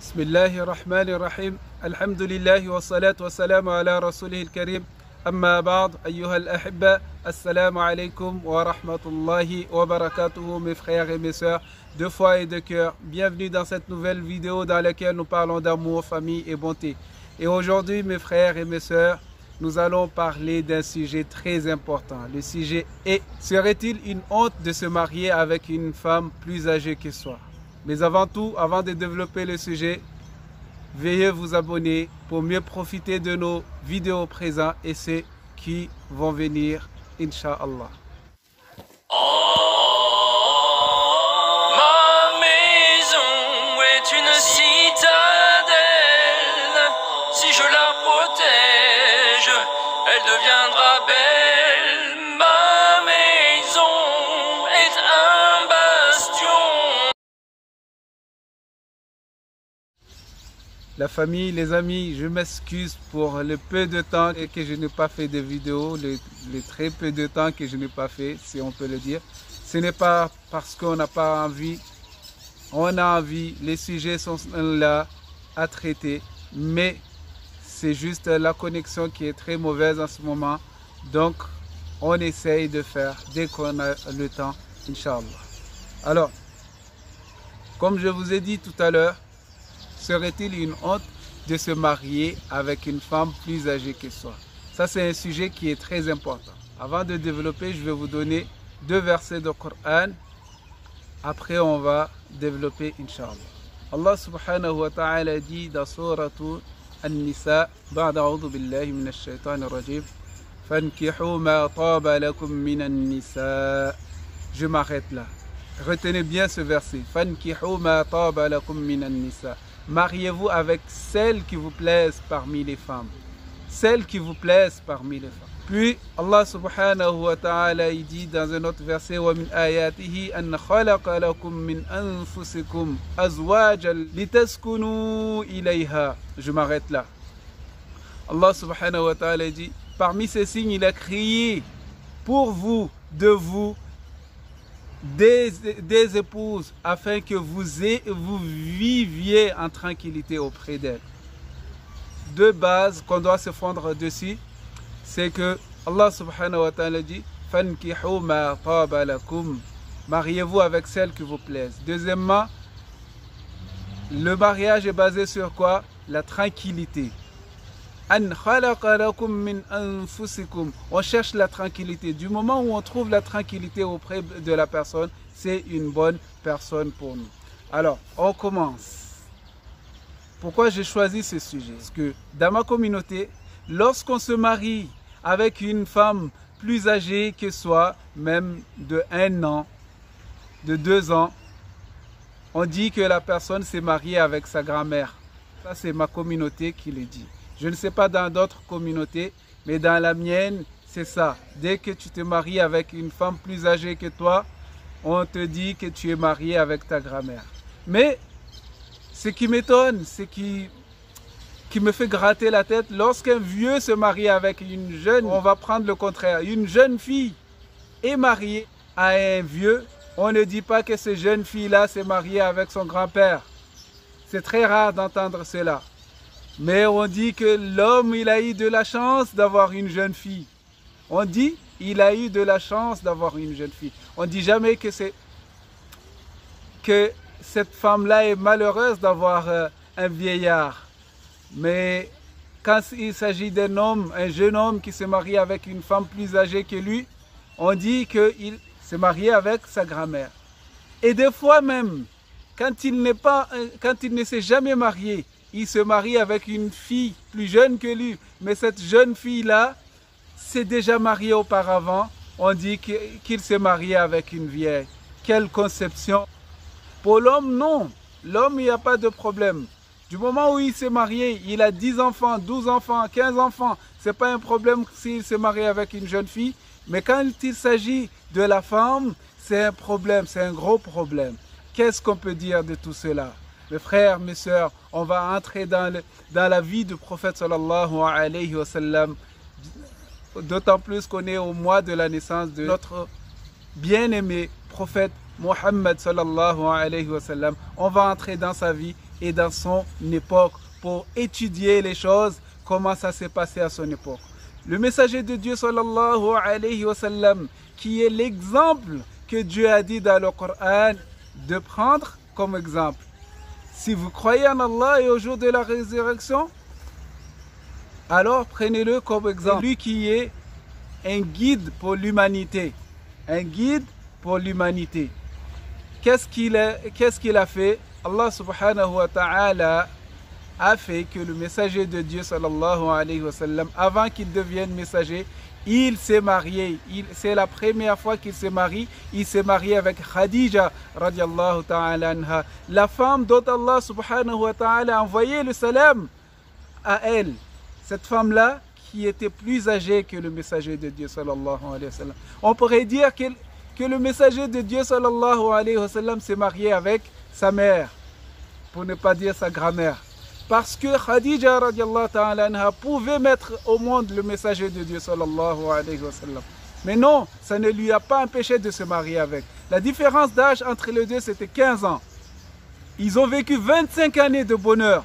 بسم الله الرحمن الرحيم الحمد لله والصلاة والسلام على رسوله الكريم أما بعد أيها الأحبة السلام عليكم ورحمة الله وبركاته mes frères et mes sœurs de foi et de cœur. Bienvenue dans cette nouvelle vidéo dans laquelle nous parlons d'amour, famille et bonté. Et aujourd'hui mes frères et mes sœurs, nous allons parler d'un sujet très important. Le sujet est: serait-il une honte de se marier avec une femme plus âgée que soi? Mais avant tout, avant de développer le sujet, veuillez vous abonner pour mieux profiter de nos vidéos présentes et ceux qui vont venir, Inch'Allah. Ma maison est une citadelle. Si je la protège, elle deviendra belle. Ma maison est un bastion. La famille, les amis, je m'excuse pour le peu de temps que je n'ai pas fait de vidéo, le très peu de temps que je n'ai pas fait, si on peut le dire. Ce n'est pas parce qu'on n'a pas envie, on a envie, les sujets sont là à traiter, mais c'est juste la connexion qui est très mauvaise en ce moment. Donc, on essaye de faire dès qu'on a le temps, Inch'Allah. Alors, comme je vous ai dit tout à l'heure, serait-il une honte de se marier avec une femme plus âgée que soi? Ça, c'est un sujet qui est très important. Avant de développer, je vais vous donner deux versets du Coran. Après, on va développer, Inch'Allah. Allah subhanahu wa ta'ala dit dans Suratu An-Nisa, بعد أعوذ بالله من الشيطان الرجيم فانكحوا ما طاب لكم من النساء. Je m'arrête là. Retenez bien ce verset. فانكحوا ما طاب لكم من النساء. Mariez-vous avec celles qui vous plaisent parmi les femmes. Celles qui vous plaisent parmi les femmes. Puis Allah subhanahu wa ta'ala il dit dans un autre verset: وَمِنْ آيَاتِهِ أَنَّ خَلَقَ لَكُم مِّنْ أَنفُسِكُمْ أَزْوَاجًا لِتَسْكُنُوا إِلَيْهَا. Je m'arrête là. Allah subhanahu wa ta'ala dit: parmi ces signes, il a créé pour vous, de vous, des épouses afin que vous viviez en tranquillité auprès d'elles. De base qu'on doit se fondre dessus, c'est que Allah subhanahu wa ta'ala dit: fankihu ma taba lakum. Mariez-vous avec celles qui vous plaisent. Deuxièmement, le mariage est basé sur quoi? La tranquillité. An khalaqa lakum min anfusikum. On cherche la tranquillité. Du moment où on trouve la tranquillité auprès de la personne, c'est une bonne personne pour nous. Alors, on commence. Pourquoi j'ai choisi ce sujet? Parce que dans ma communauté, lorsqu'on se marie avec une femme plus âgée que soi, même de 1 an, de 2 ans, on dit que la personne s'est mariée avec sa grand-mère. Ça, c'est ma communauté qui le dit. Je ne sais pas dans d'autres communautés, mais dans la mienne, c'est ça. Dès que tu te maries avec une femme plus âgée que toi, on te dit que tu es marié avec ta grand-mère. Mais ce qui m'étonne, ce qui me fait gratter la tête, lorsqu'un vieux se marie avec une jeune, on va prendre le contraire. Une jeune fille est mariée à un vieux, on ne dit pas que cette jeune fille-là s'est mariée avec son grand-père. C'est très rare d'entendre cela. Mais on dit que l'homme, il a eu de la chance d'avoir une jeune fille. On dit, il a eu de la chance d'avoir une jeune fille. On ne dit jamais que cette femme-là est malheureuse d'avoir un vieillard. Mais quand il s'agit d'un homme, un jeune homme qui se marie avec une femme plus âgée que lui, on dit qu'il s'est marié avec sa grand-mère. Et des fois même, quand il ne s'est jamais marié, il se marie avec une fille plus jeune que lui. Mais cette jeune fille-là s'est déjà mariée auparavant. On dit qu'il s'est marié avec une vieille. Quelle conception! Pour l'homme, non. L'homme, il n'y a pas de problème. Du moment où il s'est marié, il a 10 enfants, 12 enfants, 15 enfants. Ce n'est pas un problème s'il s'est marié avec une jeune fille. Mais quand il s'agit de la femme, c'est un problème, c'est un gros problème. Qu'est-ce qu'on peut dire de tout cela? Mes frères, mes sœurs, on va entrer dans la vie du prophète sallallahu alayhi wa sallam, d'autant plus qu'on est au mois de la naissance de notre bien-aimé prophète Mohammed sallallahu alayhi wa sallam. On va entrer dans sa vie et dans son époque pour étudier les choses, comment ça s'est passé à son époque. Le messager de Dieu sallallahu alayhi wa sallam, qui est l'exemple que Dieu a dit dans le Coran de prendre comme exemple. Si vous croyez en Allah et au jour de la résurrection, alors prenez-le comme exemple. Lui qui est un guide pour l'humanité. Un guide pour l'humanité. Qu'est-ce qu'il a fait? Allah subhanahu wa ta'ala a fait que le messager de Dieu sallallahu alayhi wa sallam, avant qu'il devienne messager, il s'est marié. C'est la première fois qu'il se marie. Il s'est marié avec Khadija radiallahu ta'ala anha, la femme dont Allah subhanahu wa ta'ala a envoyé le salam à elle. Cette femme-là qui était plus âgée que le messager de Dieu sallallahu alayhi wa sallam. On pourrait dire que le messager de Dieu sallallahu alayhi wa sallam s'est marié avec sa mère, pour ne pas dire sa grand-mère. Parce que Khadija radiallahu ta'ala anha pouvait mettre au monde le messager de Dieu sallallahu alayhi wa sallam. Mais non, ça ne lui a pas empêché de se marier avec. La différence d'âge entre les deux, c'était 15 ans. Ils ont vécu 25 années de bonheur.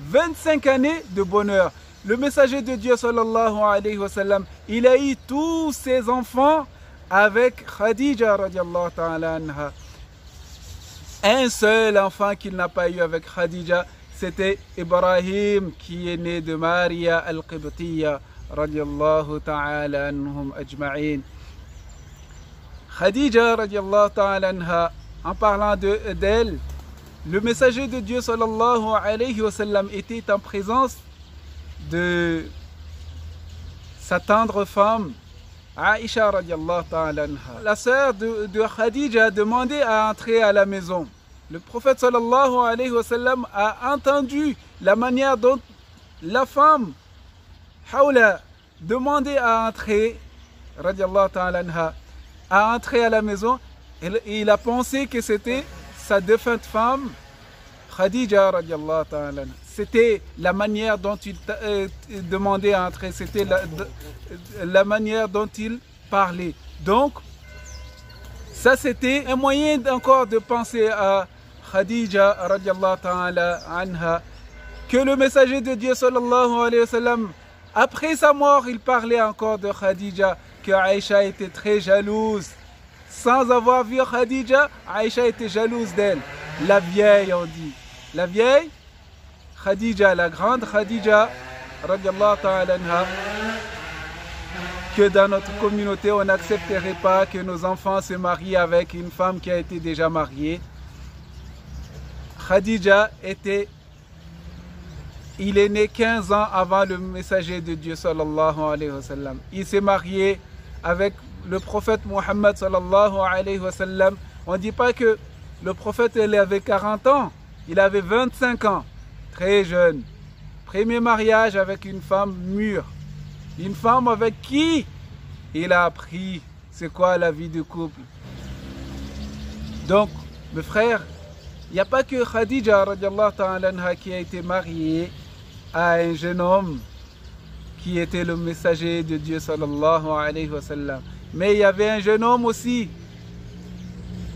25 années de bonheur. Le messager de Dieu sallallahu alayhi wa sallam, il a eu tous ses enfants avec Khadija radiallahu ta'ala anha. Un seul enfant qu'il n'a pas eu avec Khadija, c'était Ibrahim, qui est né de Maria al-Qibtiyya radiallahu ta'ala anhum ajma'in. Khadija radiallahu ta'ala anha, en parlant d'elle, le messager de Dieu sallallahu alayhi wa sallam était en présence de sa tendre femme Aïcha radiallahu ta'ala anha. La sœur de Khadija a demandé à entrer à la maison. Le prophète sallallahu alayhi wa sallam a entendu la manière dont la femme Hawla demandait à entrer radiallahu ta'ala anha, à entrer à la maison. Et il a pensé que c'était sa défunte femme Khadija radiallahu ta'ala anha. C'était la manière dont il demandait à entrer, c'était la manière dont il parlait. Donc, ça c'était un moyen encore de penser à Khadija radiallahu ta'ala anha, que le messager de Dieu sallallahu alayhi wa sallam, après sa mort, il parlait encore de Khadija, que Aïcha était très jalouse. Sans avoir vu Khadija, Aïcha était jalouse d'elle. La vieille, on dit. La vieille, Khadija, la grande Khadija, radiallahu ta'ala anha, que dans notre communauté, on n'accepterait pas que nos enfants se marient avec une femme qui a été déjà mariée. Khadija il est né 15 ans avant le messager de Dieu sallallahu alayhi wa sallam. Il s'est marié avec le prophète Muhammad sallallahu alayhi wa sallam. On ne dit pas que le prophète il avait 40 ans, il avait 25 ans. Très jeune. Premier mariage avec une femme mûre. Une femme avec qui il a appris c'est quoi la vie de couple. Donc, mes frères, il n'y a pas que Khadija radiallahu ta'ala anha qui a été mariée à un jeune homme qui était le messager de Dieu sallallahu alayhi wa sallam. Mais il y avait un jeune homme aussi,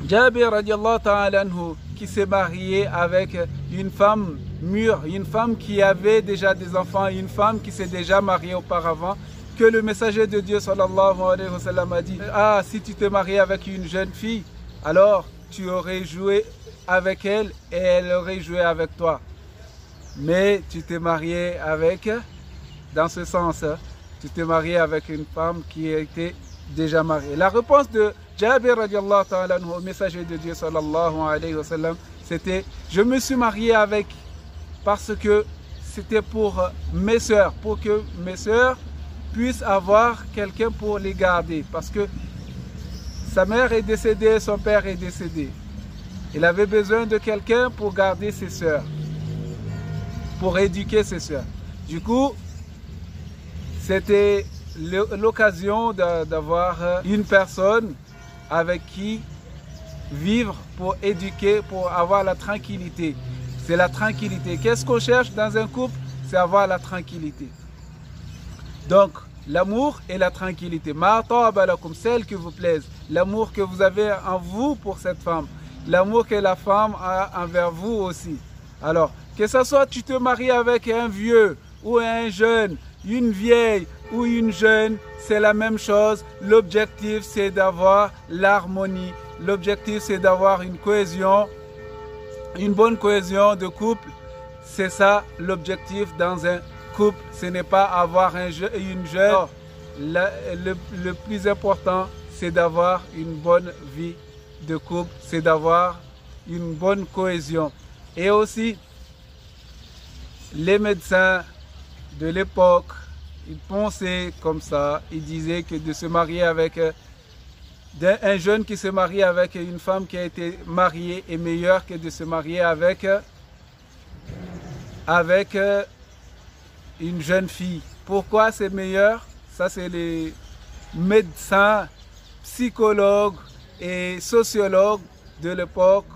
Jabir radiallahu ta'ala anhu, qui s'est marié avec une femme mûre, une femme qui avait déjà des enfants, une femme qui s'est déjà mariée auparavant, que le messager de Dieu sallallahu alayhi wa sallam a dit: ah, si tu t'es marié avec une jeune fille, alors tu aurais joué avec elle et elle aurait joué avec toi. Mais tu t'es marié avec, dans ce sens, tu t'es marié avec une femme qui était déjà mariée. La réponse de Jabir radiallahu ta'ala anhu au messager de Dieu sallallahu alayhi wa sallam, c'était: je me suis marié avec parce que c'était pour mes sœurs, pour que mes sœurs puissent avoir quelqu'un pour les garder, parce que sa mère est décédée, son père est décédé. Il avait besoin de quelqu'un pour garder ses sœurs, pour éduquer ses sœurs. Du coup, c'était l'occasion d'avoir une personne avec qui vivre pour éduquer, pour avoir la tranquillité. C'est la tranquillité. Qu'est-ce qu'on cherche dans un couple? C'est avoir la tranquillité. Donc, l'amour et la tranquillité. Ma ta'aba lakum, celle qui vous plaise. L'amour que vous avez en vous pour cette femme. L'amour que la femme a envers vous aussi. Alors, que ce soit tu te maries avec un vieux ou un jeune, une vieille ou une jeune, c'est la même chose. L'objectif, c'est d'avoir l'harmonie. L'objectif, c'est d'avoir une cohésion, une bonne cohésion de couple. C'est ça l'objectif dans un couple. Ce n'est pas avoir une jeune. Non. Le plus important, c'est d'avoir une bonne vie de couple. C'est d'avoir une bonne cohésion. Et aussi, les médecins de l'époque, ils pensaient comme ça. Ils disaient que de se marier avec un jeune qui se marie avec une femme qui a été mariée est meilleur que de se marier avec une jeune fille. Pourquoi c'est meilleur? Ça, c'est les médecins, psychologues et sociologues de l'époque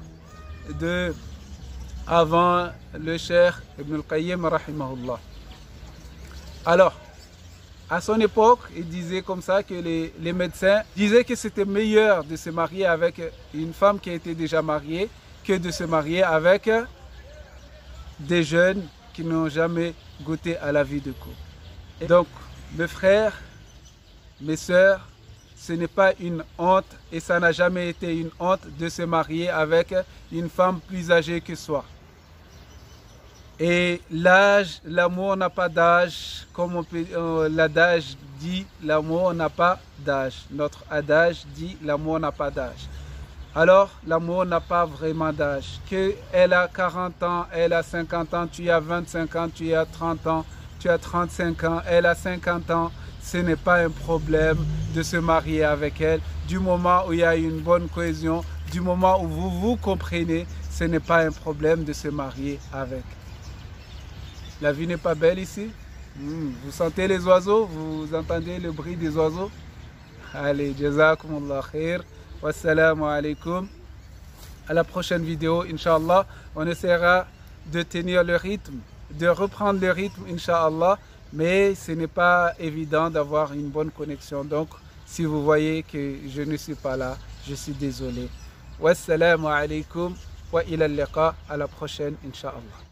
avant le Cheikh Ibn al-Qayyim rahimahullah. Alors, à son époque, il disait comme ça que les médecins disaient que c'était meilleur de se marier avec une femme qui a été déjà mariée que de se marier avec des jeunes qui n'ont jamais goûté à la vie de couple. Et donc, mes frères, mes sœurs, ce n'est pas une honte et ça n'a jamais été une honte de se marier avec une femme plus âgée que soi. Et l'âge, l'amour n'a pas d'âge, comme l'adage dit, l'amour n'a pas d'âge. Notre adage dit, l'amour n'a pas d'âge. Alors, l'amour n'a pas vraiment d'âge. Qu'elle a 40 ans, elle a 50 ans, tu as 25 ans, tu as 30 ans, tu as 35 ans, elle a 50 ans. Ce n'est pas un problème de se marier avec elle. Du moment où il y a une bonne cohésion, du moment où vous vous comprenez, ce n'est pas un problème de se marier avec. La vie n'est pas belle ici? Vous sentez les oiseaux? Vous entendez le bruit des oiseaux? Allez, jazakumullah khair. Wassalamu alaikum. À la prochaine vidéo, Inch'Allah. On essaiera de tenir le rythme, de reprendre le rythme, Inch'Allah. Mais ce n'est pas évident d'avoir une bonne connexion. Donc, si vous voyez que je ne suis pas là, je suis désolé. Wassalamu alaikum wa ila al-liqa. À la prochaine, Inch'Allah.